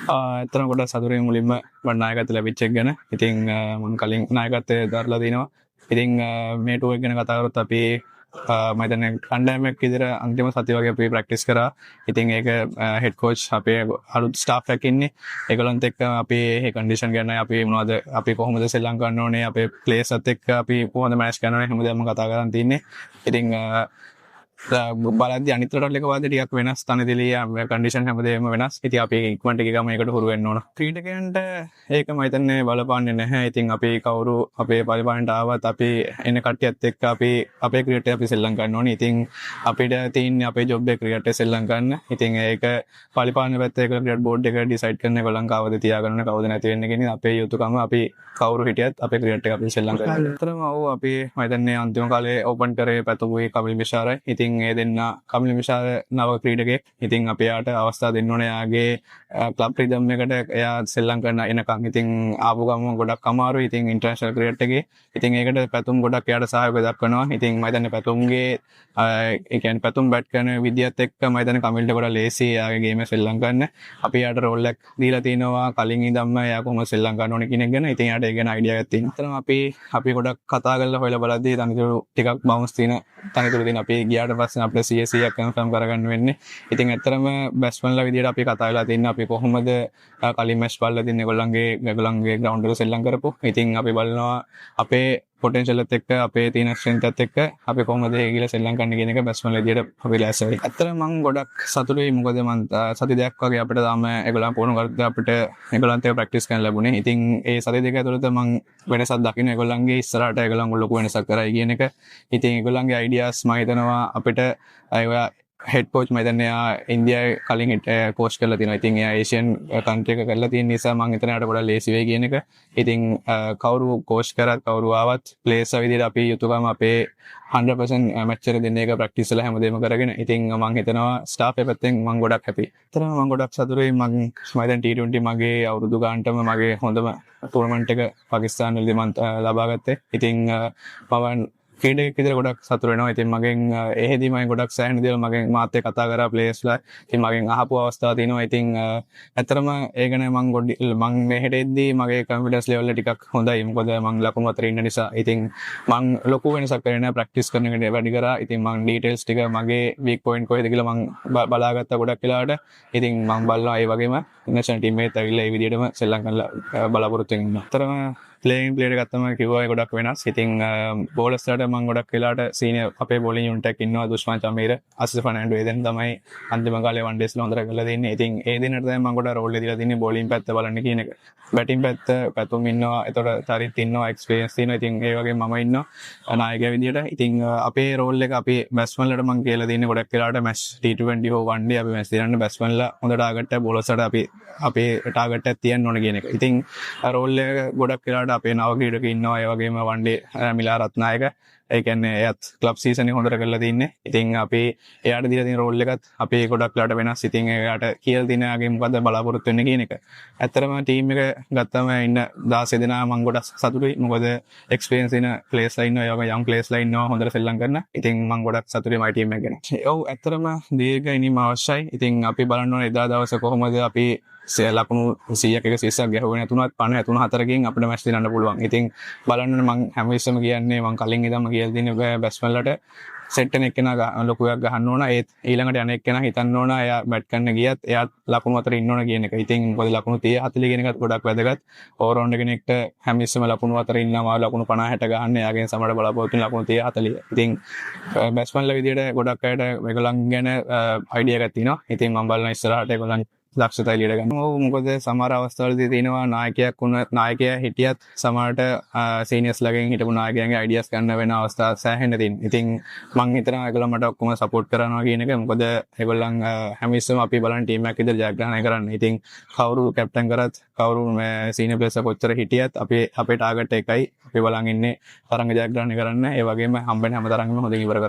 ඇත්තටම ගොඩක් සතුටින් මුලින්ම මට නායකත්වය ලැබිච්ච එක ගැන. ඉතින් මම කලින් නායකත්වය දරලා තිනවා. ඉතින් මේ ටූර් එක ගැන කතා කරොත් අපි මම හිතන්නේ කණ්ඩායමක් විදිහට අන්තිම සතිය වගේ අපි ප්‍රැක්ටිස් කරා. ඉතින් ඒක හෙඩ් කෝච් අපේ අලුත් ස්ටාෆ් එකක් ඉන්නේ. ඒගොල්ලන්ත් එක්ක අපි මේ කන්ඩිෂන් ගැන අපි මොනවද අපි කොහොමද ශ්‍රී ලංකාවට ඕනේ අපේ ප්ලේයර්ස්ත් එක්ක අපි කොහොමද මැච් කරනවා හැමදේම කතා කරන් තින්නේ. ඉතින් බලද්දී අනිත් රටවල් එක වාදී ටිකක් වෙනස් තනදෙලිය කන්ඩිෂන් හැමදේම වෙනස්. ඉතින් අපි ඉක්මනට ගිහම ඒකට හුරු වෙන්න ඕන. ක්‍රීඩකයන්ට ඒක මම හිතන්නේ බලපාන්නේ නැහැ. ඉතින් අපි කවුරු අපේ පරිපාලනයට ආවත් අපි එන කට්ටියත් එක්ක අපි අපේ ක්‍රිකට් අපි සෙල්ලම් කරන්න ඕනේ. ඉතින් අපිට තියෙන්නේ අපේ ජොබ් එක ක්‍රිකට් සෙල්ලම් කරන්න. ඉතින් ඒක පරිපාලන පැත්තේ ඒක ක්‍රිකට් බෝඩ් එක ඩිසයිඩ් කරන එක ලංකාවද තියාගන්න කවුද නැති වෙන්නේ කියන අපේ යුතුයකම අපි කවුරු හිටියත් අපේ ක්‍රිකට් එක අපි සෙල්ලම් කරන්න. අතරම අපි මම හිතන්නේ අන්තිම කාලේ ඕපන් කරේ පැතුමේ කමිල් මිෂාරයි. ඉතින් ඒ දෙන්න කමිල් මිෂාර නව ක්‍රීඩකයෙක්. ඉතින් අපි යාට අවස්ථාව දෙන්න ඕනේ. යාගේ ක්ලබ් රිදම් එකට එයා සෙල්ලම් කරන එනකන්. ඉතින් ආපු ගමන් ගොඩක් අමාරුයි. ඉතින් ඉන්ටර්නැෂනල් ක්‍රිකට් එකේ. ඉතින් ඒකට පැතුම් ගොඩක් එයාට සහයෝගය දක්වනවා. ඉතින් මම හිතන්නේ පැතුම්ගේ ඒ කියන්නේ පැතුම් බැට් කරන විදියත් එක්ක මම හිතන්නේ කමිල්ට ගොඩක් ලේසි යාගේ ගේම සෙල්ලම් කරන්න. අපි යාට රෝල් එකක් දීලා තිනවා කලින් ඉඳන්ම එයා කොහොමද සෙල්ලම් කරන්න ඕනේ කියන එක ගැන. ඉතින් යාට ඒ ගැන අයිඩියා එකක් තියෙනවා. අතරම අපි ගොඩක් කතා කරලා හොයලා බලද්දී තනිකරු ටිකක් බවුන්ස් තියෙන තනිකරු තියෙන අපි ගියාට පස්සේ අපිට CSC එක කන්ෆර්ම් කරගන්න වෙන්නේ. ඉතින් ඇත්තටම බැස්මන්ලා විදියට අපි කතා වෙලා තින්නේ අපි කොහොමද කලින් මැච් බලලා තින්නේ ඒගොල්ලන්ගේ ග්‍රවුන්ඩ් එක සෙල්ලම් කරපො. ඉතින් අපි බලනවා අපේ පොටෙන්ෂල් එකත් එක්ක අපේ තියෙන ස්ට්‍රෙන්ත් එකත් එක්ක අපි කොහොමද ඒගිල සෙල්ලම් කරන්න කියන එක බැස්මන්ලා විදියට අපි ලෑස්ති වෙයි. ඇත්තටම මම ගොඩක් සතුටුයි මොකද මම සති දෙකක් වගේ අපිට තාම ඒගොල්ලන් පුහුණු කරද්දී අපිට ඒගොල්ලන්ත් එක්ක ප්‍රැක්ටිස් කරන්න ලැබුණේ. ඉතින් ඒ සති දෙක ඇතුළත මම වෙනසක් දකින්න ඒගොල්ලන්ගේ ඉස්සරහට ඒගොල්ලන් ලොකු වෙනසක් කරයි කියන එක. ඉතින් ඒගොල්ලන්ගේ අයිඩියාස් මම හිතනවා අපිට අය හෙඩ් කෝච් මම හිතන්නේ එයා ඉන්දියාවේ කලින් කෝච් කරලා තියෙනවා. ඉතින් එයා ඒෂියන් කන්ට්‍රි එක කරලා තියෙන නිසා මම හිතන්නේ එයාට ගොඩක් ලේසි වෙයි කියන එක. ඉතින් කවුරු කෝච් කරත් කවුරු ආවත් ප්ලේයර්ස් විදිහට අපි යුතුයකම අපේ 100% මැච් එක දෙන්න එක ප්‍රැක්ටිස් වල හැමදේම කරගෙන. ඉතින් මම හිතනවා ස්ටාෆ් එක පැත්තෙන් මම ගොඩක් හැපි. ඇත්තටම මම ගොඩක් සතුටුයි මම හිතන්නේ T20 මගේ අවුරුදු ගානටම මගේ හොඳම ටූර්නමන්ට් එක පාකිස්තාන වලදී මම ලබා ගත්තේ. ඉතින් මම ක්‍රීඩකයෙක් විදිහට ගොඩක් සතුටු වෙනවා. ඉතින් මගෙන් එහෙදී මම ගොඩක් සෑහෙන දේවල් මගෙන් මාත් එක්ක කතා කරා ප්ලේයර්ස්ලා. ඉතින් මගෙන් අහපු අවස්ථා තියෙනවා. ඉතින් ඇත්තටම ඒ ගැන මම මෙහෙට එද්දී මගේ කොන්ෆිඩන්ස් ලෙවල් එක ටිකක් හොඳයි. මොකද මම ලකුණු අතර ඉන්න නිසා. ඉතින් මම ලොකු වෙනසක් කරේ නැහැ ප්‍රැක්ටිස් කරන එකට වැඩි කරා. ඉතින් මම ඩීටේල්ස් ටික මගේ වීක් පොයින්ට් කොහෙද කියලා මම බලාගත්තා ගොඩක් වෙලාවට. ඉතින් මම බලනවා ඒ වගේම නැෂනල් ටීම් එකත් ඇවිල්ලා ඒ විදිහටම සෙල්ලම් කරලා බලාපොරොත්තු වෙන්න. අතරම ප්ලේයින් ප්ලේයර් එකක් තමයි කිව්වා ගොඩක් වෙනස්. ඉතින් බෝලර්ස්ලාට මම ගොඩක් වෙලාවට සීනියර් අපේ බෝලින් යුනිට් එකක් ඉන්නවා දුෂ්මන් චමීර, අසිස් ෆර්නැන්ඩෝ ඒ දෙන්න තමයි අන්තිම කාලේ වන් ඩේස්ලා හොඳට කරලා දෙන්නේ. ඉතින් ඒ දෙන්නට තමයි මම ගොඩක් රෝල් එක දීලා තින්නේ බෝලින් පැත්ත බලන්න කියන එක. බැටින් පැත්ත පැතුම් ඉන්නවා, එතකොට තරිත් ඉන්නවා, එක්ස්පීරියන්ස් තියෙනවා. ඉතින් ඒ වගේ මම ඉන්නවා නායකයා විදියට. ඉතින් අපේ රෝල් එක අපි බැට්ස්මන්ලට මම කියලා දෙන්නේ ගොඩක් වෙලාවට මැච් T20 හෝ one day අපි මැච් දෙන්න බැට්ස්මන්ලා හොඳ ටාගට් එක බෝලර්ස්ලාට අපි අපේ ටාගට් එකක් තියන්න ඕන කියන එක. ඉතින් රෝල් එක ගොඩක් වෙලාවට අපේ නව ක්‍රීඩක ඉන්නවා. ඒ වගේම වන් ඩේ මිලා රත්නායක. ඒ කියන්නේ එයත් ක්ලබ් සීසන් එක හොඳට කරලා තින්නේ. ඉතින් අපි එයාට දීලා තියෙන රෝල් එකත් අපේ ගොඩක් වෙලාවට වෙනස්. ඉතින් එයාට කියලා තියෙන ආගේ මොකද්ද බලාපොරොත්තු වෙන්නේ කියන එක. ඇත්තටම ටීම් එක ගත්තම ඉන්න 16 දෙනා මම ගොඩක් සතුටුයි. මොකද එක්ස්පීරියන්ස් ඉන්න ප්ලේයර්ස්ලා ඉන්නවා. ඒ වගේ යම් ප්ලේයර්ස්ලා ඉන්නවා හොඳට සෙල්ලම් කරන. ඉතින් මම ගොඩක් සතුටුයි මගේ ටීම් එක ගැන. ඔව් ඇත්තටම දීර්ඝ ඉනිම අවශ්‍යයි. ඉතින් අපි බලන්න ඕනේ එදා දවසේ කොහොමද අපි ලකුණු 100ක 100ක් ගැහුවේ නැතුණත් 50 3-4කින් අපිට මැච් දිනන්න පුළුවන්. ඉතින් බලන්න මම හැම විශ්වම කියන්නේ මම කලින් ඉඳන්ම කියලා දින්නේ බැට්ස්මන්ලට සෙට් එකක් ලොකුයක් ගහන්න ඕන. ඒත් ඊළඟට අනෙක් කෙනා හිතන්න ඕන එයා බැට් කරන්න ගියත් එයා ලකුණු අතර ඉන්න ඕන කියන එක. ඉතින් මොකද ලකුණු 30 40 කියන එකත් ගොඩක් වැදගත්. ඕවර් රවුන්ඩ් කෙනෙක්ට හැම විශ්වම ලකුණු අතර ඉන්නවා ලකුණු 50 60 ගහන්න එයාගෙන් සමහර බලාපොරොත්තු වෙන ලකුණු 30 40. ඉතින් බැට්ස්මන්ලා විදියට ගොඩක් අයට මේගොල්ලන් ගැන අයිඩියා එකක් තියෙනවා. ඉතින් මම බලන ඉස්සරහට ඒගොල්ලන් දක්ෂතා එළියට ගන්න. ඔව් මොකද සමහර අවස්ථාවලදී තියෙනවා නායකයා හිටියත් සමහරට සීනියර්ස්ලාගෙන් හිටපු නායකයන්ගේ අයිඩියාස් ගන්න වෙන අවස්ථා සෑහෙන්න තියෙනවා. ඉතින් මම හිතනවා ඒගොල්ලෝ මට ඔක්කොම සපෝට් කරනවා කියන එක. මොකද ඒගොල්ලන් හැම විස්සම අපි බලන ටීම් එකක් විදිහට ජයග්‍රහණය කරන්න. ඉතින් කවුරු කැප්ටන් කරත් කවුරු සීනියර් ප්ලේයර්ස්ලා කොච්චර හිටියත් අපේ ටාගට් එකයි අපි බලන් ඉන්නේ තරඟ ජයග්‍රහණය කරන්න. ඒ වගේම හම්බෙන හැම තරඟෙම හොඳින් ඉවර කරන්න.